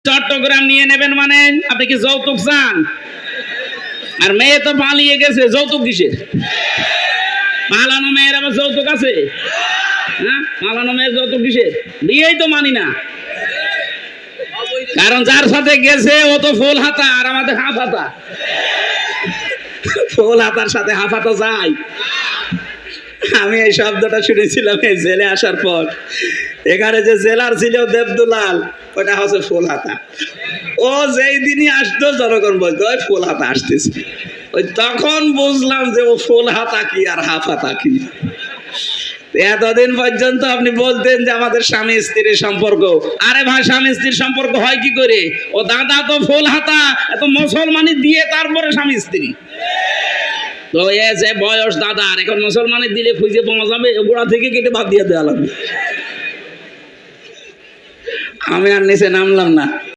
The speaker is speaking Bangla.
চট্টগ্রাম নিয়ে নেবেন মানে আপনি কি যৌতুক চান? আর মেয়ে তো পালিয়ে গেছে, যৌতুক কিসের? পালানো মেয়ের আবার যৌতুক আছে? হ্যাঁ, পালানো মেয়ের যৌতুক কিসের? বিয়েই তো মানি না। কারণ যার সাথে গেছে ও তো ফুল হাতা আর আমাদের হাফ হাতা। ফুল হাতার সাথে হাফ হাতা যায়? আমি এই শব্দটা শুনেছিলাম এই জেলে আসার পর। এখানে যে জেলার ছিল দেবদুলাল, ওটা হচ্ছে ফুল হাতা। ও যেই দিনই আসতো জনগণ বলতো ওই ফুল হাতা আসতেছে। ওই তখন বুঝলাম যে ও ফুল হাতা কি আর হাফ হাতা কি। এতদিন পর্যন্ত আপনি বলতেন যে আমাদের স্বামী স্ত্রীর সম্পর্ক। আরে ভাই, স্বামী স্ত্রীর সম্পর্ক হয় কি করে? ও দাদা তো ফুল হাতা, এত মুসলমানি দিয়ে তারপরে স্বামী স্ত্রী। তো এ যে বয়স দাদার, এখন মুসলমানি দিলে খুঁজে পাওয়া যাবে? গোড়া থেকে কেটে বাদ দিয়ে দেওয়া লাগবে। আমি আর নিচে নামলাম না।